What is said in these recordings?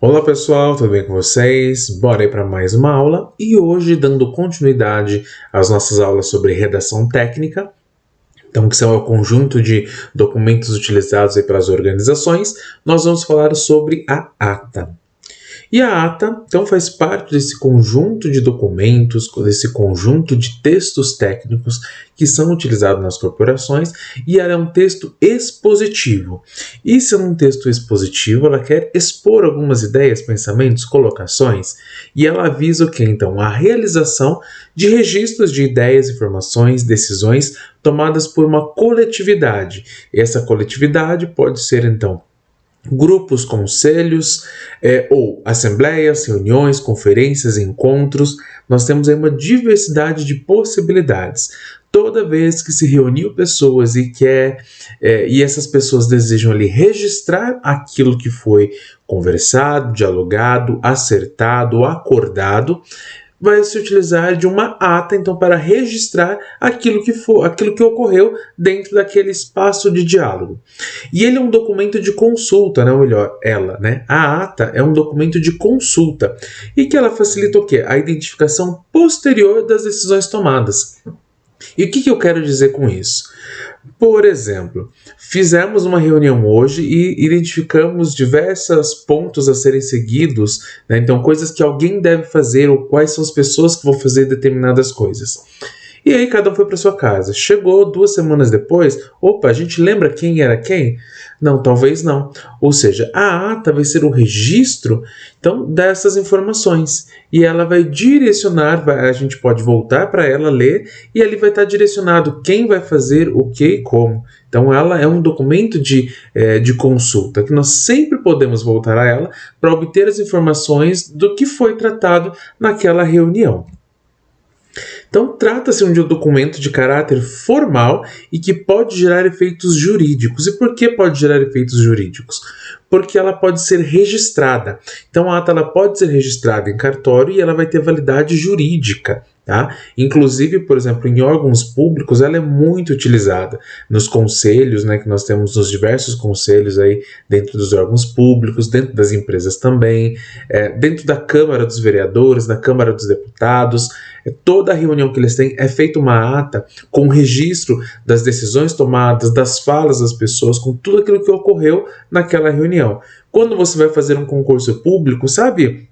Olá pessoal, tudo bem com vocês? Bora aí para mais uma aula e hoje dando continuidade às nossas aulas sobre redação técnica, então que são o conjunto de documentos utilizados aí pelas organizações, nós vamos falar sobre a ata. E a ata, então, faz parte desse conjunto de documentos, desse conjunto de textos técnicos que são utilizados nas corporações, e ela é um texto expositivo. E sendo um texto expositivo, ela quer expor algumas ideias, pensamentos, colocações, e ela visa o que? Então, a realização de registros de ideias, informações, decisões tomadas por uma coletividade. E essa coletividade pode ser, então, grupos, conselhos, ou assembleias, reuniões, conferências, encontros. Nós temos aí uma diversidade de possibilidades. Toda vez que se reuniu pessoas e essas pessoas desejam ali registrar aquilo que foi conversado, dialogado, acertado, acordado, vai se utilizar de uma ata, então, para registrar aquilo que ocorreu dentro daquele espaço de diálogo. E ele é um documento de consulta, né? Ou melhor, a ata é um documento de consulta e que ela facilita o quê? A identificação posterior das decisões tomadas. E o que eu quero dizer com isso? Por exemplo, fizemos uma reunião hoje e identificamos diversos pontos a serem seguidos, né? Então, coisas que alguém deve fazer ou quais são as pessoas que vão fazer determinadas coisas. E aí cada um foi para sua casa. Chegou 2 semanas depois, opa, a gente lembra quem era quem? Não, talvez não. Ou seja, a ata vai ser o registro, então, dessas informações. E ela vai direcionar, a gente pode voltar para ela, ler, e ali vai estar direcionado quem vai fazer o que e como. Então ela é um documento de consulta, que nós sempre podemos voltar a ela para obter as informações do que foi tratado naquela reunião. Então, trata-se de um documento de caráter formal e que pode gerar efeitos jurídicos. E por que pode gerar efeitos jurídicos? Porque ela pode ser registrada. Então, a ata ela pode ser registrada em cartório e ela vai ter validade jurídica. Tá? Inclusive, por exemplo, em órgãos públicos, ela é muito utilizada nos conselhos, né, que nós temos nos diversos conselhos aí dentro dos órgãos públicos, dentro das empresas também, dentro da Câmara dos Vereadores, da Câmara dos Deputados. Toda a reunião que eles têm é feita uma ata com registro das decisões tomadas, das falas das pessoas, com tudo aquilo que ocorreu naquela reunião. Quando você vai fazer um concurso público, sabe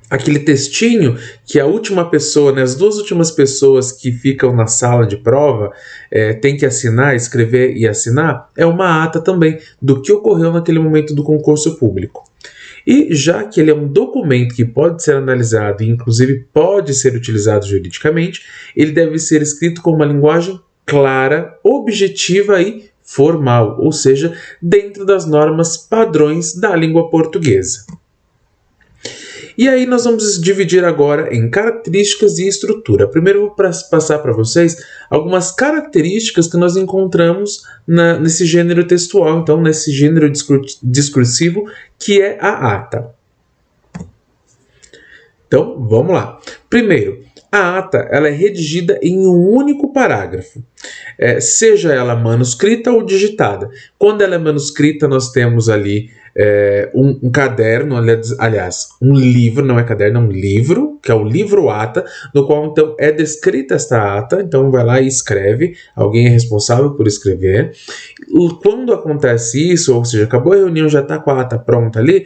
aquele textinho que a última pessoa, né, as 2 últimas pessoas que ficam na sala de prova tem que assinar, escrever e assinar? É uma ata também do que ocorreu naquele momento do concurso público. E já que ele é um documento que pode ser analisado e inclusive pode ser utilizado juridicamente, ele deve ser escrito com uma linguagem clara, objetiva e formal, ou seja, dentro das normas padrões da língua portuguesa. E aí nós vamos dividir agora em características e estrutura. Primeiro eu vou passar para vocês algumas características que nós encontramos nesse gênero textual, então nesse gênero discursivo que é a ata. Então vamos lá. Primeiro, a ata ela é redigida em um único parágrafo, seja ela manuscrita ou digitada. Quando ela é manuscrita, nós temos ali um caderno, aliás, um livro, não é caderno, é um livro, que é o livro ata, no qual então é descrita esta ata, então vai lá e escreve, alguém é responsável por escrever. Quando acontece isso, ou seja, acabou a reunião, já está com a ata pronta ali,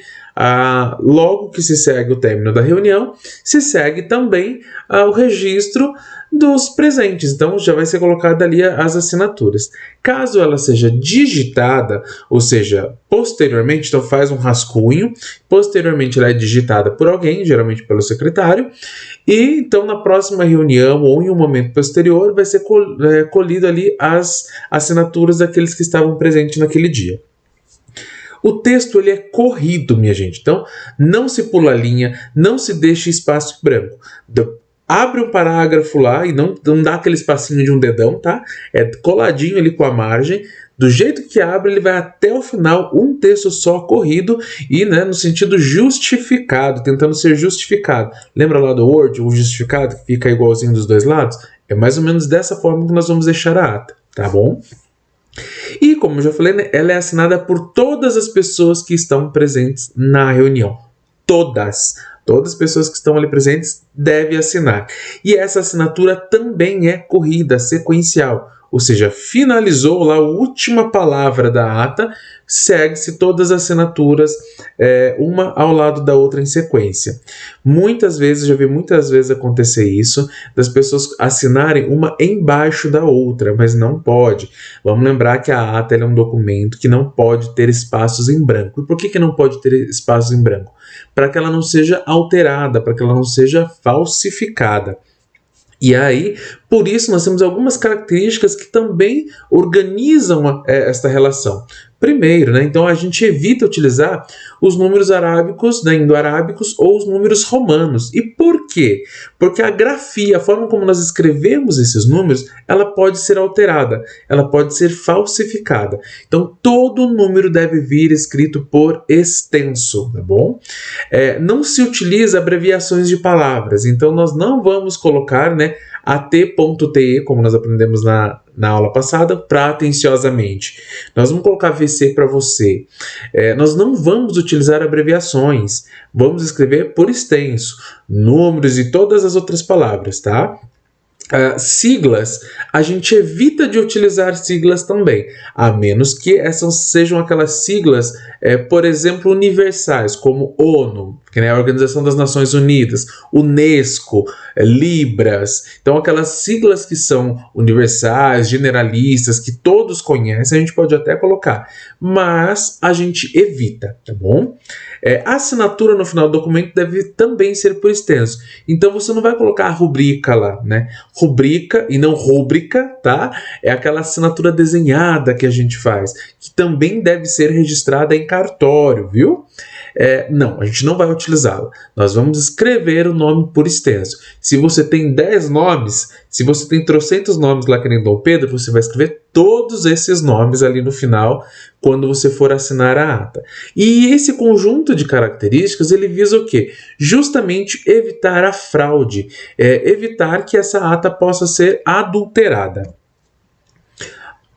logo que se segue o término da reunião, se segue também o registro dos presentes, então já vai ser colocada ali as assinaturas. Caso ela seja digitada, ou seja, posteriormente, então faz um rascunho, posteriormente ela é digitada por alguém, geralmente pelo secretário, e então na próxima reunião ou em um momento posterior vai ser colhido ali as assinaturas daqueles que estavam presentes naquele dia. O texto ele é corrido, minha gente, então não se pula a linha, não se deixa espaço branco. Abre um parágrafo lá e não dá aquele espacinho de um dedão, tá? É coladinho ali com a margem. Do jeito que abre, ele vai até o final, um texto só corrido e, né, no sentido justificado, tentando ser justificado. Lembra lá do Word, o justificado, que fica igualzinho dos dois lados? É mais ou menos dessa forma que nós vamos deixar a ata, tá bom? E, como eu já falei, né, ela é assinada por todas as pessoas que estão presentes na reunião. todas as pessoas que estão ali presentes devem assinar. E essa assinatura também é corrida, sequencial. Ou seja, finalizou lá a última palavra da ata, segue-se todas as assinaturas, uma ao lado da outra em sequência. Já vi muitas vezes acontecer isso, das pessoas assinarem uma embaixo da outra, mas não pode. Vamos lembrar que a ata é um documento que não pode ter espaços em branco. E por que não pode ter espaços em branco? Para que ela não seja alterada, para que ela não seja falsificada. E aí, por isso, nós temos algumas características que também organizam esta relação. Primeiro, então a gente evita utilizar os números arábicos, indo-arábicos ou os números romanos. E por quê? Porque a grafia, a forma como nós escrevemos esses números, ela pode ser alterada, ela pode ser falsificada. Então, todo número deve vir escrito por extenso, tá bom? Não se utiliza abreviações de palavras, então nós não vamos colocar, AT.TE, como nós aprendemos na aula passada, para atenciosamente. Nós vamos colocar VC para você. Nós não vamos utilizar abreviações. Vamos escrever por extenso, números e todas as outras palavras, tá? Siglas, a gente evita de utilizar siglas também, a menos que essas sejam aquelas siglas, por exemplo, universais, como ONU, que é a Organização das Nações Unidas, UNESCO, Libras. Então, aquelas siglas que são universais, generalistas, que todos conhecem, a gente pode até colocar, mas a gente evita, tá bom? A assinatura no final do documento deve também ser por extenso. Então, você não vai colocar a rubrica lá, Rubrica e não rúbrica, tá? É aquela assinatura desenhada que a gente faz, que também deve ser registrada em cartório, viu? Não, a gente não vai utilizá-la. Nós vamos escrever o nome por extenso. Se você tem 10 nomes, se você tem trocentos nomes lá que nem Dom Pedro, você vai escrever todos esses nomes ali no final, quando você for assinar a ata. E esse conjunto de características, ele visa o quê? Justamente evitar a fraude, evitar que essa ata possa ser adulterada.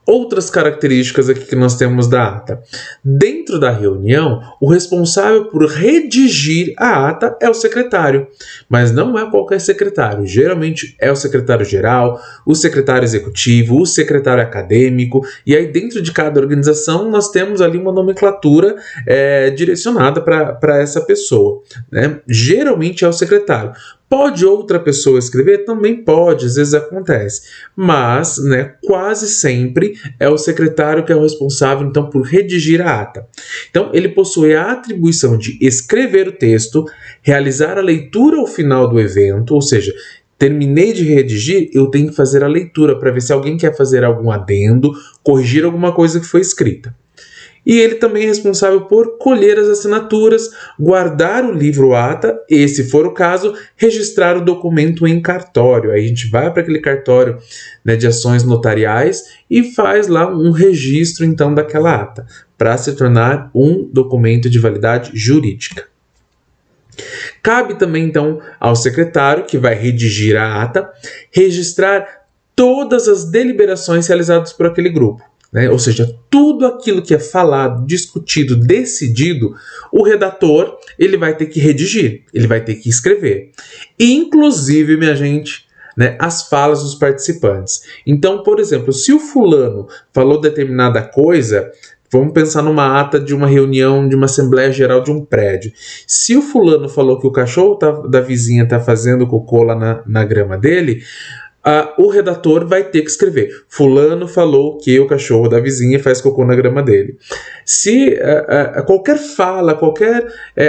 Outras características aqui que nós temos da ata. Dentro da reunião, o responsável por redigir a ata é o secretário, mas não é qualquer secretário. Geralmente é o secretário-geral, o secretário executivo, o secretário acadêmico, e aí dentro de cada organização nós temos ali uma nomenclatura direcionada para essa pessoa, Geralmente é o secretário. Pode outra pessoa escrever? Também pode, às vezes acontece. Mas, quase sempre é o secretário que é o responsável, então, por redigir a ata. Então, ele possui a atribuição de escrever o texto, realizar a leitura ao final do evento, ou seja, terminei de redigir, eu tenho que fazer a leitura para ver se alguém quer fazer algum adendo, corrigir alguma coisa que foi escrita. E ele também é responsável por colher as assinaturas, guardar o livro ata e, se for o caso, registrar o documento em cartório. Aí a gente vai para aquele cartório de ações notariais e faz lá um registro então daquela ata, para se tornar um documento de validade jurídica. Cabe também então ao secretário, que vai redigir a ata, registrar todas as deliberações realizadas por aquele grupo. Ou seja, tudo aquilo que é falado, discutido, decidido, o redator ele vai ter que redigir, ele vai ter que escrever. Inclusive, minha gente, as falas dos participantes. Então, por exemplo, se o fulano falou determinada coisa, vamos pensar numa ata de uma reunião, de uma assembleia geral de um prédio. Se o fulano falou que o cachorro da vizinha está fazendo cocô lá na grama dele, o redator vai ter que escrever: fulano falou que o cachorro da vizinha faz cocô na grama dele. Se qualquer fala, qualquer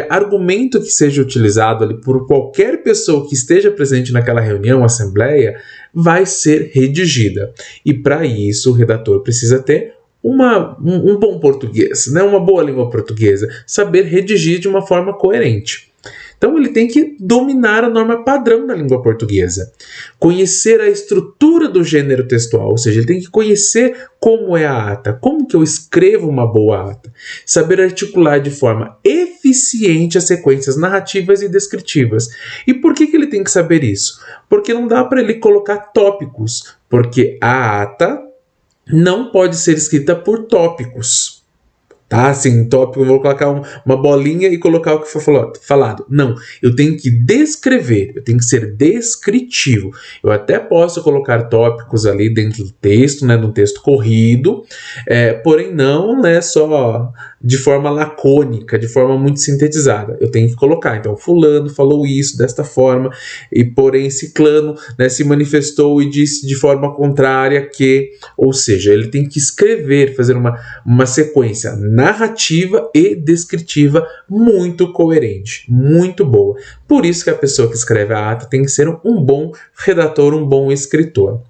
argumento que seja utilizado ali por qualquer pessoa que esteja presente naquela reunião, assembleia, vai ser redigida. E para isso o redator precisa ter um bom português, uma boa língua portuguesa, saber redigir de uma forma coerente. Então ele tem que dominar a norma padrão da língua portuguesa, conhecer a estrutura do gênero textual, ou seja, ele tem que conhecer como é a ata, como que eu escrevo uma boa ata, saber articular de forma eficiente as sequências narrativas e descritivas. E por que ele tem que saber isso? Porque não dá para ele colocar tópicos, porque a ata não pode ser escrita por tópicos. tá? Assim, tópico, eu vou colocar uma bolinha e colocar o que foi falado. Não, eu tenho que descrever, eu tenho que ser descritivo. Eu até posso colocar tópicos ali dentro do texto, né, no texto corrido, porém não, né, só de forma lacônica, de forma muito sintetizada. Eu tenho que colocar, então, fulano falou isso desta forma, e porém ciclano, né, se manifestou e disse de forma contrária que, ou seja, ele tem que escrever, fazer uma sequência narrativa e descritiva muito coerente, muito boa. Por isso que a pessoa que escreve a ata tem que ser um bom redator, um bom escritor.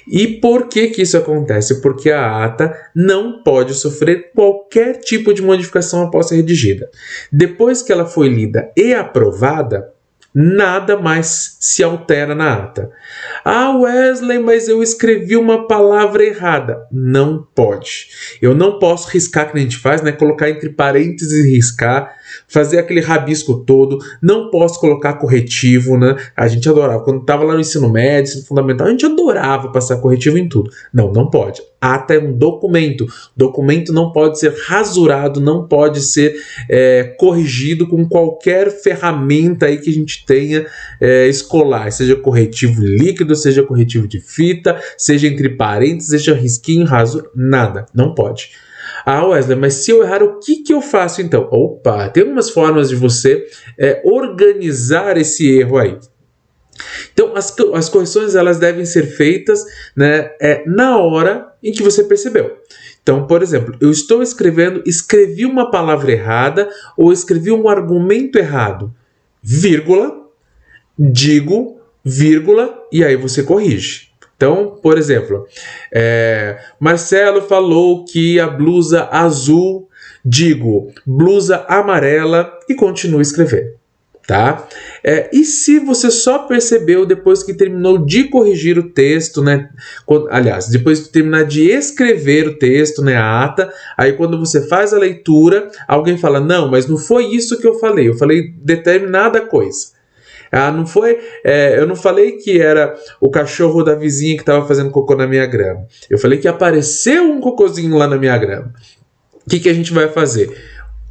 E por que isso acontece? Porque a ata não pode sofrer qualquer tipo de modificação após ser redigida. Depois que ela foi lida e aprovada, nada mais se altera na ata. Ah, Wesley, mas eu escrevi uma palavra errada. Não pode. Eu não posso riscar, que a gente faz, né? Colocar entre parênteses e riscar, fazer aquele rabisco todo. Não posso colocar corretivo, né? A gente adorava. Quando estava lá no ensino médio, ensino fundamental, a gente adorava passar corretivo em tudo. Não pode. Ata é um documento. Documento não pode ser rasurado, não pode ser corrigido com qualquer ferramenta aí que a gente tenha escolar, seja corretivo líquido, seja corretivo de fita, seja entre parênteses, seja risquinho, raso, nada, não pode. Ah, Wesley, mas se eu errar, o que eu faço então? Opa, tem algumas formas de você organizar esse erro aí. Então, as correções elas devem ser feitas, né, na hora em que você percebeu. Então, por exemplo, eu estou escrevi uma palavra errada ou escrevi um argumento errado, vírgula, digo, vírgula, e aí você corrige. Então, por exemplo, Marcelo falou que a blusa azul, digo, blusa amarela e continuo a escrever. Tá? E se você só percebeu depois que terminou de corrigir o texto, né? Aliás, depois de terminar de escrever o texto, né, a ata, aí quando você faz a leitura, alguém fala, não, mas não foi isso que eu falei determinada coisa. Não foi, eu não falei que era o cachorro da vizinha que estava fazendo cocô na minha grama. Eu falei que apareceu um cocôzinho lá na minha grama. O que a gente vai fazer?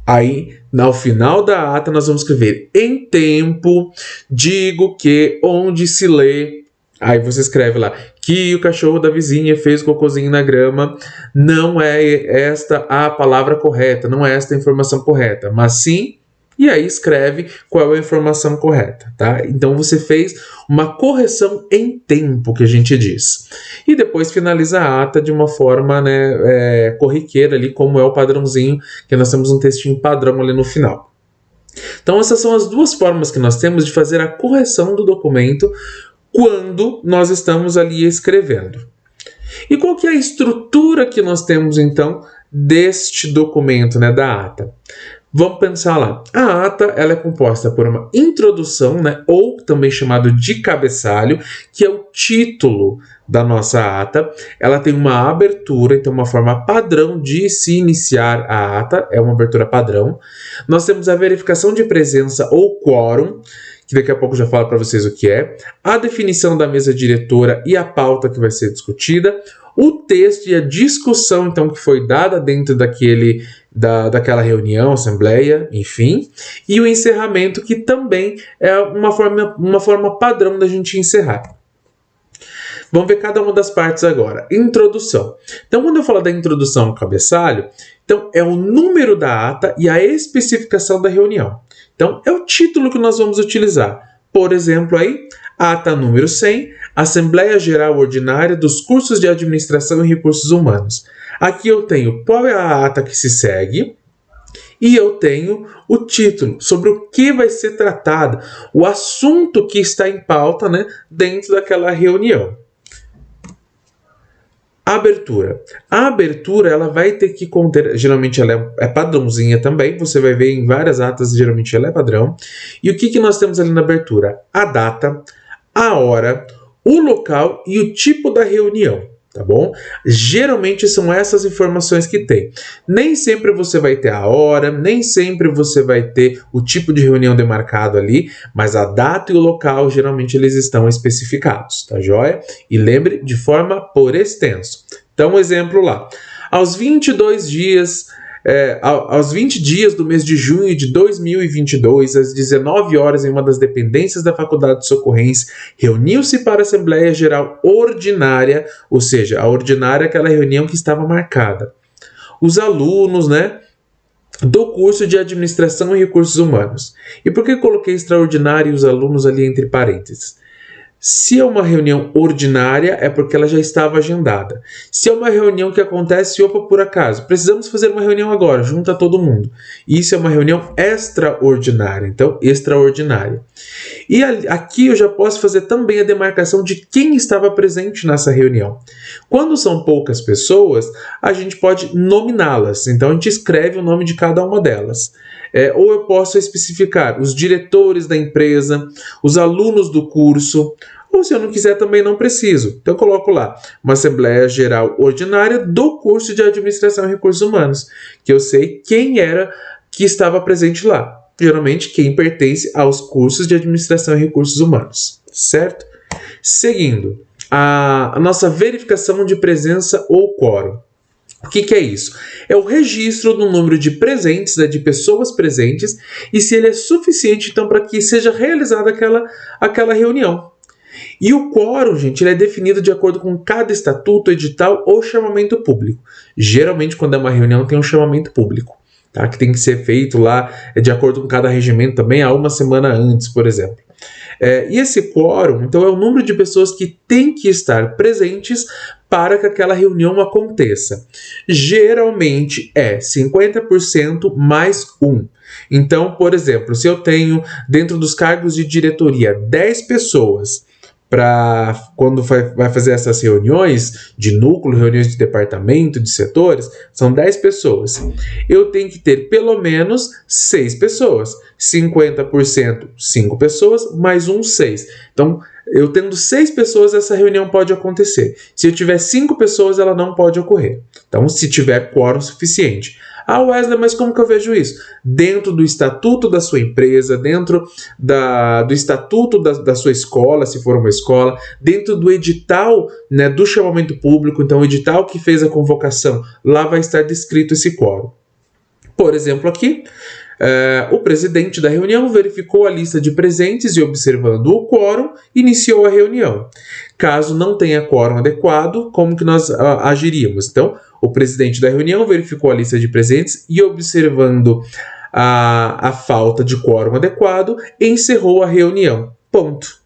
Aí, ao final da ata, nós vamos escrever em tempo, digo que, onde se lê. Aí você escreve lá que o cachorro da vizinha fez cocôzinho na grama. Não é esta a palavra correta, não é esta a informação correta, mas sim. E aí escreve qual é a informação correta, tá? Então você fez uma correção em tempo, que a gente diz. E depois finaliza a ata de uma forma, né, corriqueira ali, como é o padrãozinho, que nós temos um textinho padrão ali no final. Então essas são as duas formas que nós temos de fazer a correção do documento quando nós estamos ali escrevendo. E qual que é a estrutura que nós temos, então, deste documento, né, da ata? Vamos pensar lá. A ata ela é composta por uma introdução, né, ou também chamado de cabeçalho, que é o título da nossa ata. Ela tem uma abertura, então uma forma padrão de se iniciar a ata, é uma abertura padrão. Nós temos a verificação de presença ou quórum, que daqui a pouco eu já falo para vocês o que é, a definição da mesa diretora e a pauta que vai ser discutida, o texto e a discussão, então, que foi dada dentro daquela reunião, assembleia, enfim, e o encerramento, que também é uma forma padrão da gente encerrar. Vamos ver cada uma das partes agora. Introdução. Então, quando eu falo da introdução ao cabeçalho, então é o número da ata e a especificação da reunião. Então, é o título que nós vamos utilizar. Por exemplo, aí, ata número 100, Assembleia Geral Ordinária dos Cursos de Administração e Recursos Humanos. Aqui eu tenho qual é a ata que se segue e eu tenho o título, sobre o que vai ser tratado, o assunto que está em pauta, né, dentro daquela reunião. Abertura. A abertura ela vai ter que conter, geralmente ela é padrãozinha também, você vai ver em várias atas, geralmente ela é padrão. E o que nós temos ali na abertura? A data, a hora, o local e o tipo da reunião, tá bom? Geralmente são essas informações que tem. Nem sempre você vai ter a hora, nem sempre você vai ter o tipo de reunião demarcado ali, mas a data e o local geralmente eles estão especificados, tá joia? E lembre, de forma por extenso. Então, um exemplo lá. Aos 22 dias aos 20 dias do mês de junho de 2022, às 19 horas, em uma das dependências da Faculdade de Socorrência, reuniu-se para a Assembleia Geral Ordinária, ou seja, a ordinária é aquela reunião que estava marcada. Os alunos, né, do curso de Administração e Recursos Humanos. E por que coloquei extraordinário e os alunos ali entre parênteses? Se é uma reunião ordinária, é porque ela já estava agendada. Se é uma reunião que acontece, por acaso, precisamos fazer uma reunião agora, junta todo mundo. Isso é uma reunião extraordinária, então extraordinária. E aqui eu já posso fazer também a demarcação de quem estava presente nessa reunião. Quando são poucas pessoas, a gente pode nominá-las, então a gente escreve o nome de cada uma delas. Ou eu posso especificar os diretores da empresa, os alunos do curso, ou se eu não quiser também não preciso. Então eu coloco lá uma Assembleia Geral Ordinária do curso de Administração e Recursos Humanos, que eu sei quem era que estava presente lá. Geralmente quem pertence aos cursos de Administração e Recursos Humanos, certo? Seguindo, a nossa verificação de presença ou quórum. O que é isso? É o registro do número de presentes, de pessoas presentes, e se ele é suficiente, então, para que seja realizada aquela reunião. E o quórum, gente, ele é definido de acordo com cada estatuto, edital ou chamamento público. Geralmente, quando é uma reunião, tem um chamamento público, tá? Que tem que ser feito lá, de acordo com cada regimento também, há uma semana antes, por exemplo. E esse quórum, então, é o número de pessoas que têm que estar presentes para que aquela reunião aconteça. Geralmente é 50% mais 1. Então, por exemplo, se eu tenho dentro dos cargos de diretoria 10 pessoas para quando vai fazer essas reuniões de núcleo, reuniões de departamento, de setores, são 10 pessoas. Eu tenho que ter pelo menos 6 pessoas. 50%, 5 pessoas, mais 1, 6. Então, eu tendo 6 pessoas, essa reunião pode acontecer. Se eu tiver 5 pessoas, ela não pode ocorrer. Então, se tiver quórum suficiente. Ah, Wesley, mas como que eu vejo isso? Dentro do estatuto da sua empresa, dentro do estatuto da sua escola, se for uma escola, dentro do edital, né, do chamamento público, então o edital que fez a convocação, lá vai estar descrito esse quórum. Por exemplo, aqui, o presidente da reunião verificou a lista de presentes e, observando o quórum, iniciou a reunião. Caso não tenha quórum adequado, como que nós agiríamos? Então, o presidente da reunião verificou a lista de presentes e, observando a falta de quórum adequado, encerrou a reunião. Ponto.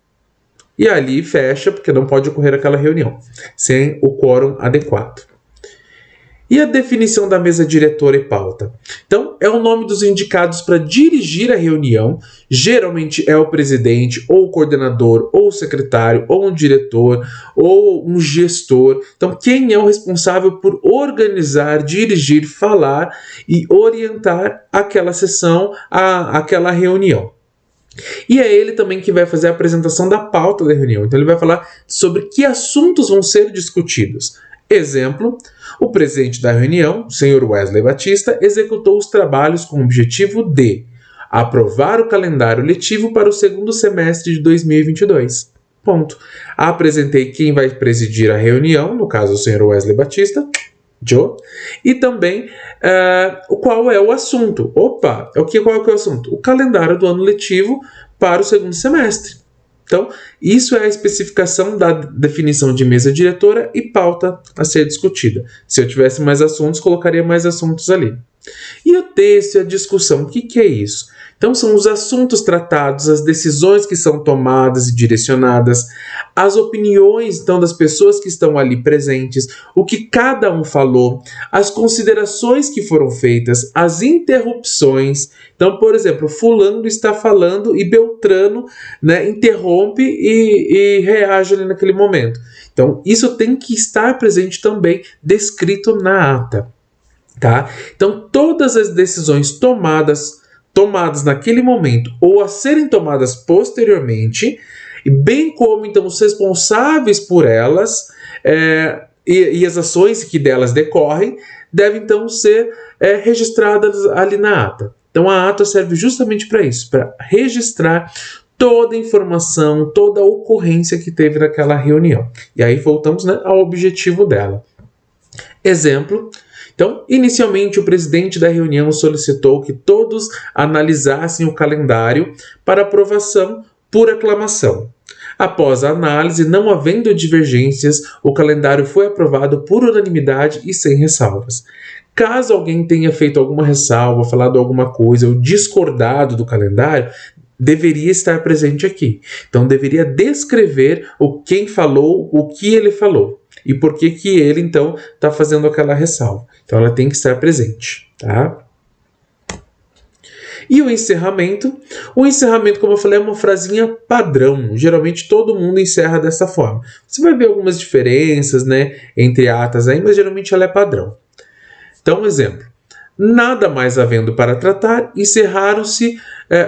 E ali fecha, porque não pode ocorrer aquela reunião sem o quórum adequado. E a definição da mesa diretora e pauta? Então, é o nome dos indicados para dirigir a reunião. Geralmente é o presidente, ou o coordenador, ou o secretário, ou um diretor, ou um gestor. Então, quem é o responsável por organizar, dirigir, falar e orientar aquela sessão, aquela reunião? E é ele também que vai fazer a apresentação da pauta da reunião. Então, ele vai falar sobre que assuntos vão ser discutidos. Exemplo, o presidente da reunião, o senhor Wesley Batista, executou os trabalhos com o objetivo de aprovar o calendário letivo para o segundo semestre de 2022. Ponto. Apresentei quem vai presidir a reunião, no caso o senhor Wesley Batista, Joe, e também qual é o assunto. Qual é o assunto? O calendário do ano letivo para o segundo semestre. Então, isso é a especificação da definição de mesa diretora e pauta a ser discutida. Se eu tivesse mais assuntos, colocaria mais assuntos ali. E o texto e a discussão, o que é isso? Então, são os assuntos tratados, as decisões que são tomadas e direcionadas, as opiniões, então, das pessoas que estão ali presentes, o que cada um falou, as considerações que foram feitas, as interrupções. Então, por exemplo, fulano está falando e Beltrano, né, interrompe e reage ali naquele momento. Então, isso tem que estar presente também, descrito na ata. Tá? Então, todas as decisões tomadas naquele momento ou a serem tomadas posteriormente, bem como então os responsáveis por elas e as ações que delas decorrem, devem então ser registradas ali na ata. Então, a ata serve justamente para isso, para registrar toda a informação, toda a ocorrência que teve naquela reunião. E aí voltamos, né, ao objetivo dela. Exemplo. Então, inicialmente, o presidente da reunião solicitou que todos analisassem o calendário para aprovação por aclamação. Após a análise, não havendo divergências, o calendário foi aprovado por unanimidade e sem ressalvas. Caso alguém tenha feito alguma ressalva, falado alguma coisa ou discordado do calendário, deveria estar presente aqui. Então, deveria descrever quem falou, o que ele falou e por que ele, então, está fazendo aquela ressalva. Então, ela tem que estar presente, tá? E o encerramento? O encerramento, como eu falei, é uma frasinha padrão. Geralmente todo mundo encerra dessa forma. Você vai ver algumas diferenças, né, entre atas aí, mas geralmente ela é padrão. Então, um exemplo. Nada mais havendo para tratar, encerraram-se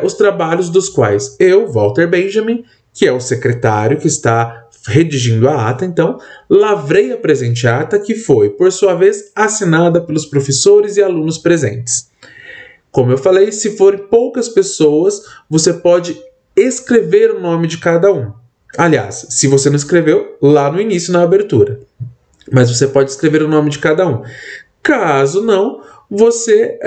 os trabalhos dos quais eu, Walter Benjamin, que é o secretário que está redigindo a ata, então, lavrei a presente ata, que foi, por sua vez, assinada pelos professores e alunos presentes. Como eu falei, se forem poucas pessoas, você pode escrever o nome de cada um. Aliás, se você não escreveu, lá no início, na abertura. Mas você pode escrever o nome de cada um. Caso não, você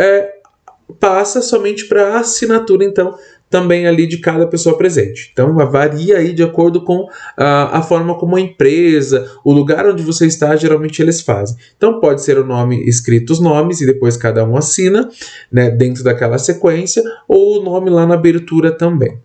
passa somente para a assinatura, então, também ali de cada pessoa presente. Então, varia aí de acordo com a forma como a empresa, o lugar onde você está, geralmente eles fazem. Então, pode ser o nome escrito os nomes e depois cada um assina, né, dentro daquela sequência, ou o nome lá na abertura também.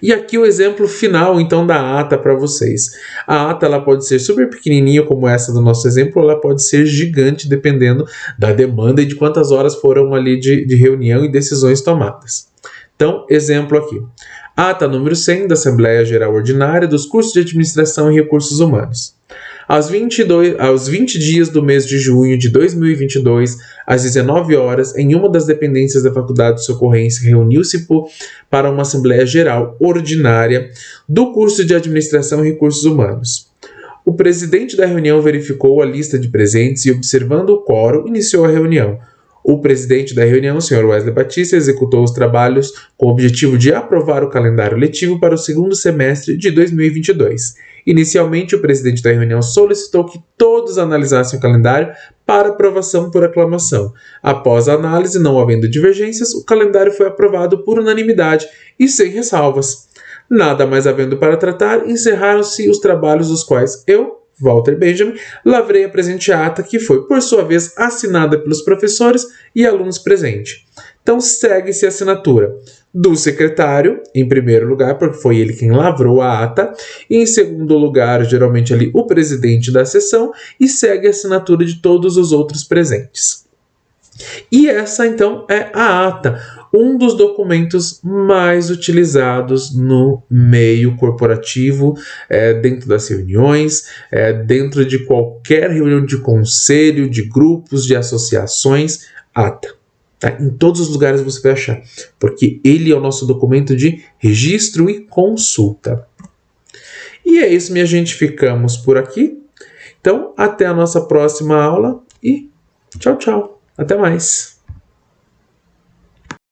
E aqui o exemplo final, então, da ata para vocês. A ata ela pode ser super pequenininha, como essa do nosso exemplo, ou ela pode ser gigante, dependendo da demanda e de quantas horas foram ali de reunião e decisões tomadas. Então, exemplo aqui. Ata número 100 da Assembleia Geral Ordinária dos cursos de Administração e Recursos Humanos. Aos 20 dias do mês de junho de 2022, às 19 horas, em uma das dependências da Faculdade de Socorrência, reuniu-se para uma Assembleia Geral Ordinária do curso de Administração e Recursos Humanos. O presidente da reunião verificou a lista de presentes e, observando o quórum, iniciou a reunião. O presidente da reunião, o Sr. Wesley Batista, executou os trabalhos com o objetivo de aprovar o calendário letivo para o segundo semestre de 2022. Inicialmente, o presidente da reunião solicitou que todos analisassem o calendário para aprovação por aclamação. Após a análise, não havendo divergências, o calendário foi aprovado por unanimidade e sem ressalvas. Nada mais havendo para tratar, encerraram-se os trabalhos dos quais eu, Walter Benjamin, lavrei a presente ata, que foi, por sua vez, assinada pelos professores e alunos presentes. Então, segue-se a assinatura do secretário, em primeiro lugar, porque foi ele quem lavrou a ata, e em segundo lugar, geralmente ali, o presidente da sessão, e segue a assinatura de todos os outros presentes. E essa, então, é a ata, um dos documentos mais utilizados no meio corporativo, dentro das reuniões, dentro de qualquer reunião de conselho, de grupos, de associações, ata. Tá? Em todos os lugares você vai achar, porque ele é o nosso documento de registro e consulta. E é isso, minha gente, ficamos por aqui. Então, até a nossa próxima aula e tchau, tchau. Até mais.